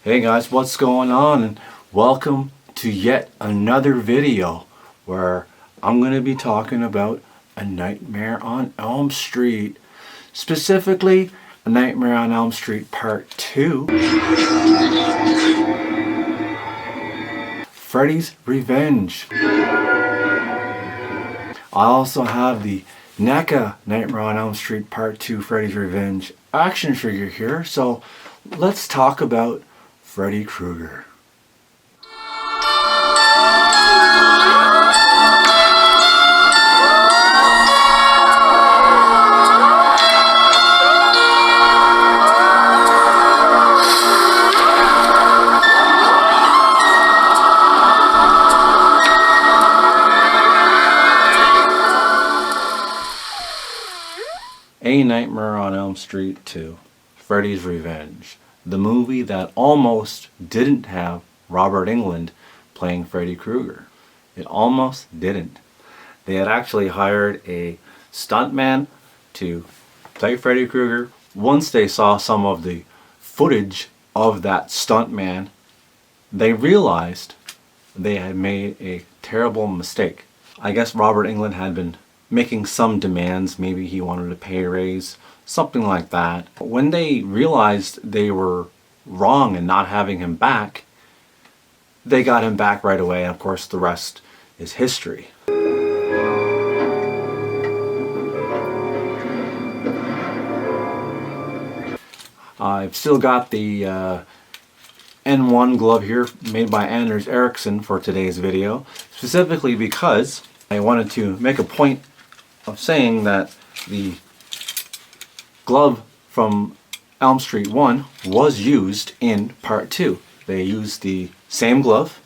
Hey guys, what's going on? And welcome to yet another video where I'm going to be talking about A Nightmare on Elm Street. Specifically, A Nightmare on Elm Street Part 2. Freddy's Revenge. I also have the NECA Nightmare on Elm Street Part 2 Freddy's Revenge action figure here. So let's talk about Freddy Krueger. A Nightmare on Elm Street 2, Freddy's Revenge. The movie that almost didn't have Robert Englund playing Freddy Krueger. It almost didn't. They had actually hired a stuntman to play Freddy Krueger. Once they saw some of the footage of that stuntman, they realized they had made a terrible mistake. I guess Robert Englund had been making some demands. Maybe he wanted a pay raise, something like that. When they realized they were wrong in not having him back, they got him back right away, and of course the rest is history. I've still got the N1 glove here made by Anders Ericsson for today's video, specifically because I wanted to make a point of saying that the glove from Elm Street 1 was used in Part 2. They used the same glove.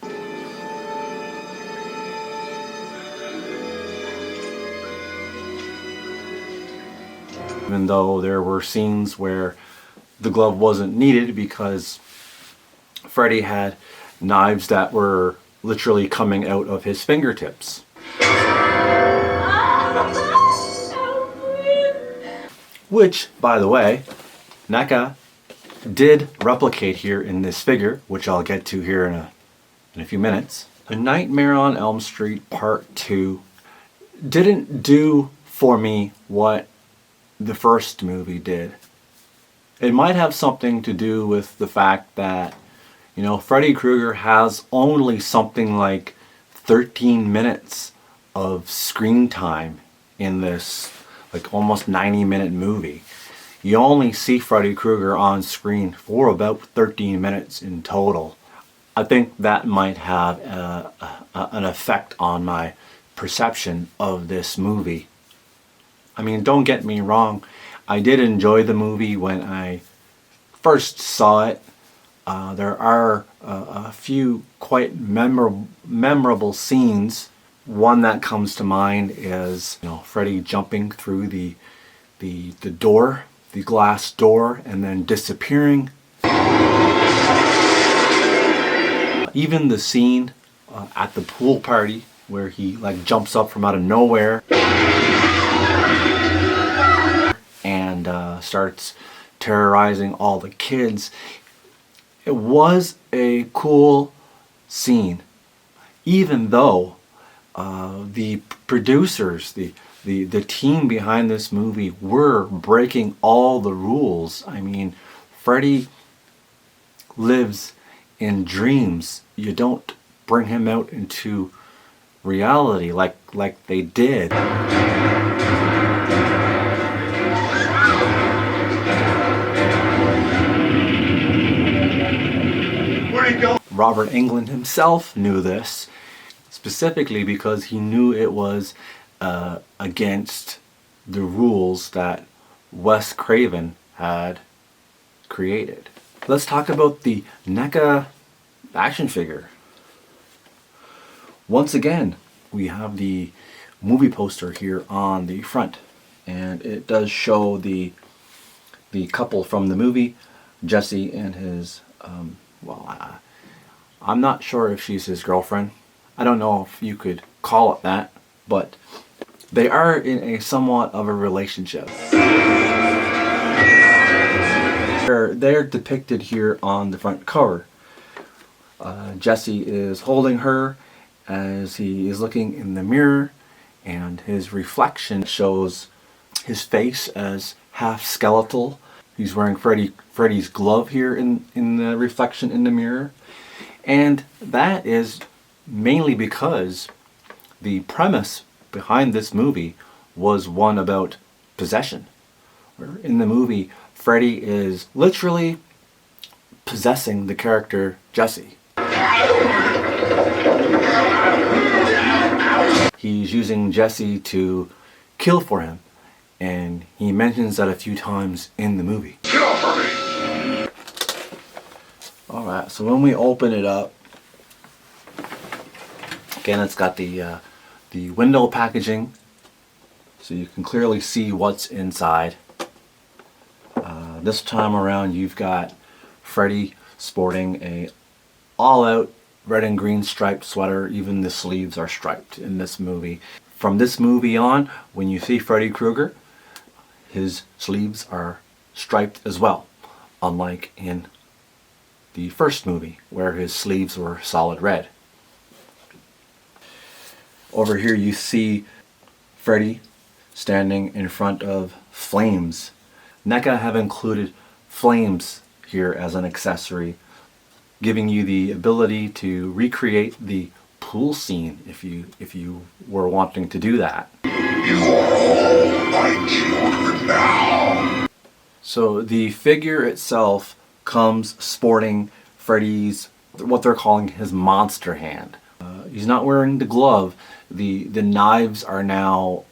Even though there were scenes where the glove wasn't needed because Freddy had knives that were literally coming out of his fingertips. Which, by the way, NECA did replicate here in this figure, which I'll get to here in a few minutes. A Nightmare on Elm Street Part 2 didn't do for me what the first movie did. It might have something to do with the fact that, you know, Freddy Krueger has only something like 13 minutes of screen time in this like almost 90-minute movie. You only see Freddy Krueger on screen for about 13 minutes in total. I think that might have an effect on my perception of this movie. I mean, don't get me wrong, I did enjoy the movie when I first saw it. There are a few quite memorable scenes. One that comes to mind is, you know, Freddy jumping through the door, the glass door, and then disappearing. Even the scene at the pool party where he like jumps up from out of nowhere and starts terrorizing all the kids. It was a cool scene, even though the producers, the team behind this movie were breaking all the rules. I mean, Freddy lives in dreams. You don't bring him out into reality like they did. Where'd he go? Robert Englund himself knew this, specifically because he knew it was against the rules that Wes Craven had created. Let's talk about the NECA action figure. Once again, we have the movie poster here on the front, and it does show the couple from the movie, Jesse and his, I'm not sure if she's his girlfriend. I don't know if you could call it that, but they are in a somewhat of a relationship. They're depicted here on the front cover. Jesse is holding her as he is looking in the mirror, and his reflection shows his face as half skeletal. He's wearing Freddy's glove here in the reflection in the mirror. And that is mainly because the premise behind this movie was one about possession. Where in the movie, Freddy is literally possessing the character Jesse. He's using Jesse to kill for him, and he mentions that a few times in the movie. Kill for me! Alright, so when we open it up, again it's got the window packaging, so you can clearly see what's inside. This time around you've got Freddy sporting a all-out red and green striped sweater. Even the sleeves are striped in this movie. From this movie on, when you see Freddy Krueger, his sleeves are striped as well, unlike in the first movie where his sleeves were solid red. Over here you see Freddy standing in front of flames. NECA have included flames here as an accessory, giving you the ability to recreate the pool scene if you were wanting to do that. You are all my children now. So the figure itself comes sporting Freddy's, what they're calling his monster hand. He's not wearing the glove. The knives are now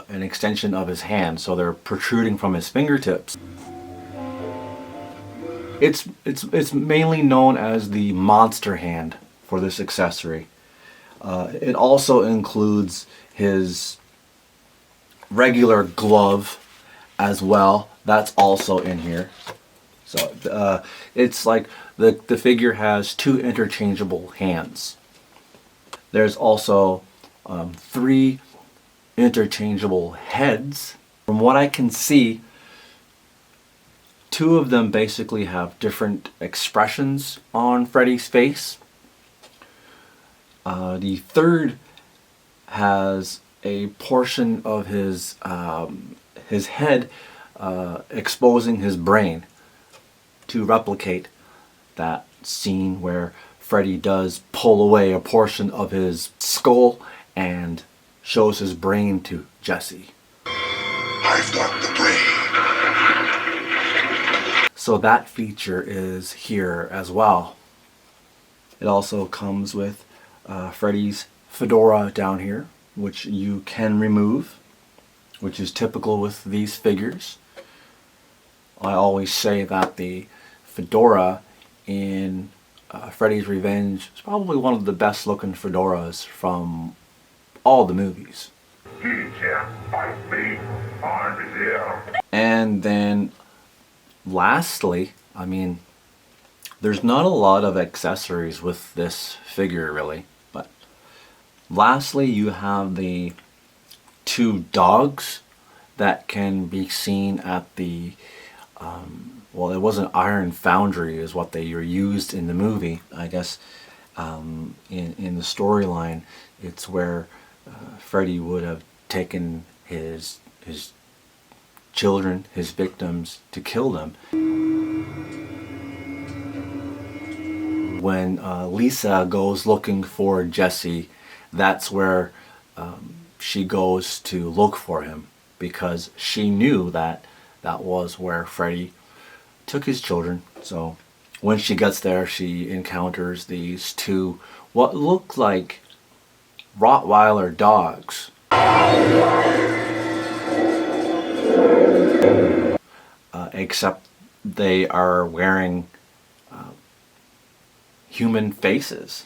an extension of his hand, so they're protruding from his fingertips. It's mainly known as the monster hand for this accessory. It also includes his regular glove as well. That's also in here. So it's like the figure has two interchangeable hands. There's also 3 interchangeable heads. From what I can see, 2 of them basically have different expressions on Freddy's face. The third has a portion of his head exposing his brain to replicate that scene where Freddy does pull away a portion of his skull and shows his brain to Jesse. I've got the brain. So that feature is here as well. It also comes with Freddy's fedora down here, which you can remove, which is typical with these figures. I always say that the fedora in Freddy's Revenge is probably one of the best looking fedoras from all the movies. He can't fight me. I'm here. And then lastly, I mean, there's not a lot of accessories with this figure really, but lastly you have the 2 dogs that can be seen at the well, it wasn't Iron Foundry is what they were used in the movie. I guess in the storyline it's where Freddy would have taken his children, his victims, to kill them. When Lisa goes looking for Jesse, that's where she goes to look for him, because she knew that that was where Freddy took his children. So when she gets there, she encounters these 2 what look like Rottweiler dogs. Except they are wearing human faces.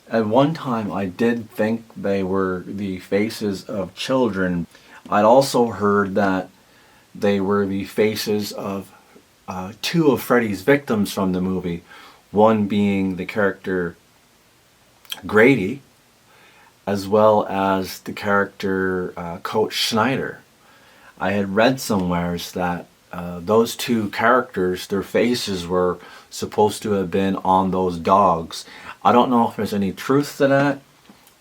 At one time I did think they were the faces of children. I'd also heard that they were the faces of 2 of Freddy's victims from the movie. One being the character Grady, as well as the character Coach Schneider. I had read somewheres that those two characters, their faces were supposed to have been on those dogs. I don't know if there's any truth to that,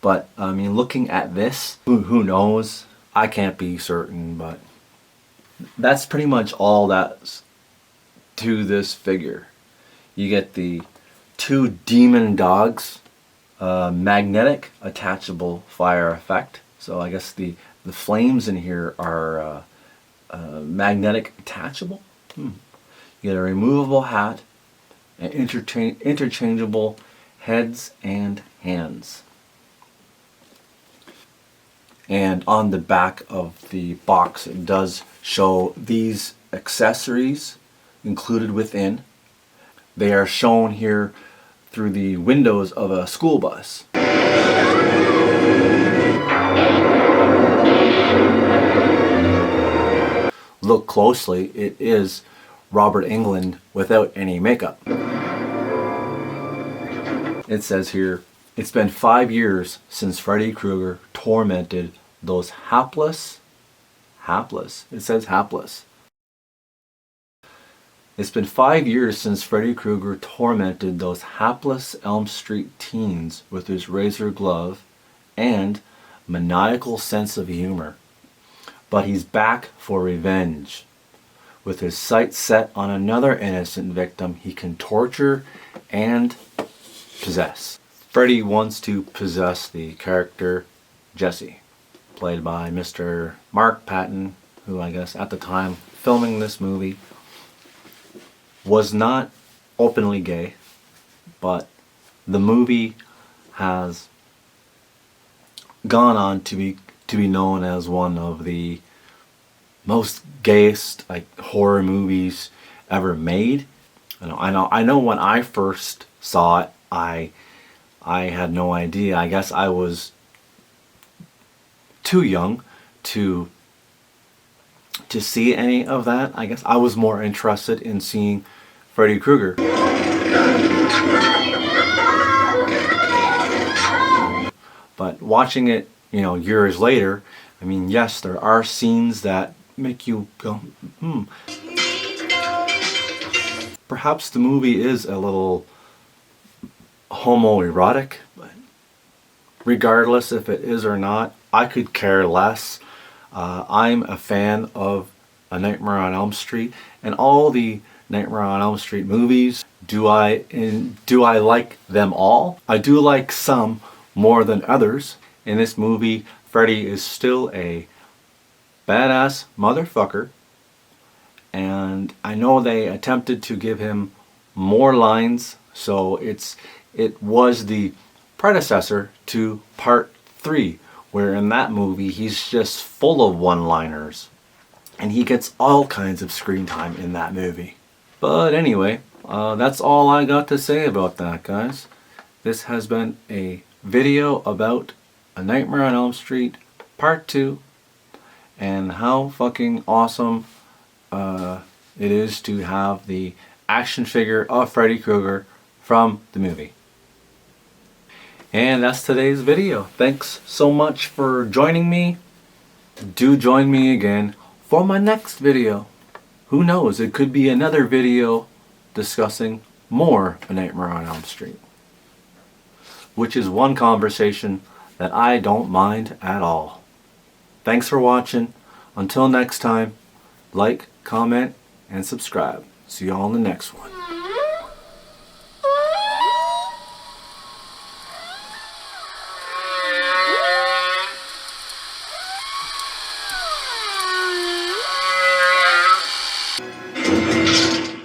but I mean, looking at this, who knows? I can't be certain, but that's pretty much all that's to this figure. You get the two demon dogs, magnetic attachable fire effect. So I guess the flames in here are magnetic attachable. You get a removable hat and interchangeable heads and hands. And on the back of the box it does show these accessories included within. They are shown here through the windows of a school bus. Look closely, it is Robert Englund without any makeup. It says here, it's been 5 years since Freddy Krueger tormented those hapless, it says hapless. It's been 5 years since Freddy Krueger tormented those hapless Elm Street teens with his razor glove and maniacal sense of humor. But he's back for revenge. With his sights set on another innocent victim he can torture and possess. Freddy wants to possess the character Jesse, played by Mr. Mark Patton, who I guess at the time filming this movie was not openly gay, but the movie has gone on to be known as one of the most gayest horror movies ever made. I know when I first saw it, I had no idea. I guess I was too young to see any of that. I guess I was more interested in seeing Freddy Krueger. But watching it, years later, I mean, yes, there are scenes that make you go, Perhaps the movie is a little homoerotic, but regardless if it is or not, I could care less. I'm a fan of A Nightmare on Elm Street and all the Nightmare on Elm Street movies. Do I like them all? I do like some more than others. In this movie, Freddy is still a badass motherfucker, and I know they attempted to give him more lines, so it was the predecessor to part 3, where in that movie he's just full of one-liners and he gets all kinds of screen time in that movie. But anyway, that's all I got to say about that, guys. This has been a video about A Nightmare on Elm Street part 2 and how fucking awesome it is to have the action figure of Freddy Krueger from the movie. And that's today's video. Thanks so much for joining me. Do join me again for my next video. Who knows, it could be another video discussing more A Nightmare on Elm Street, which is one conversation that I don't mind at all. Thanks for watching. Until next time, like, comment, and subscribe. See you all in the next one.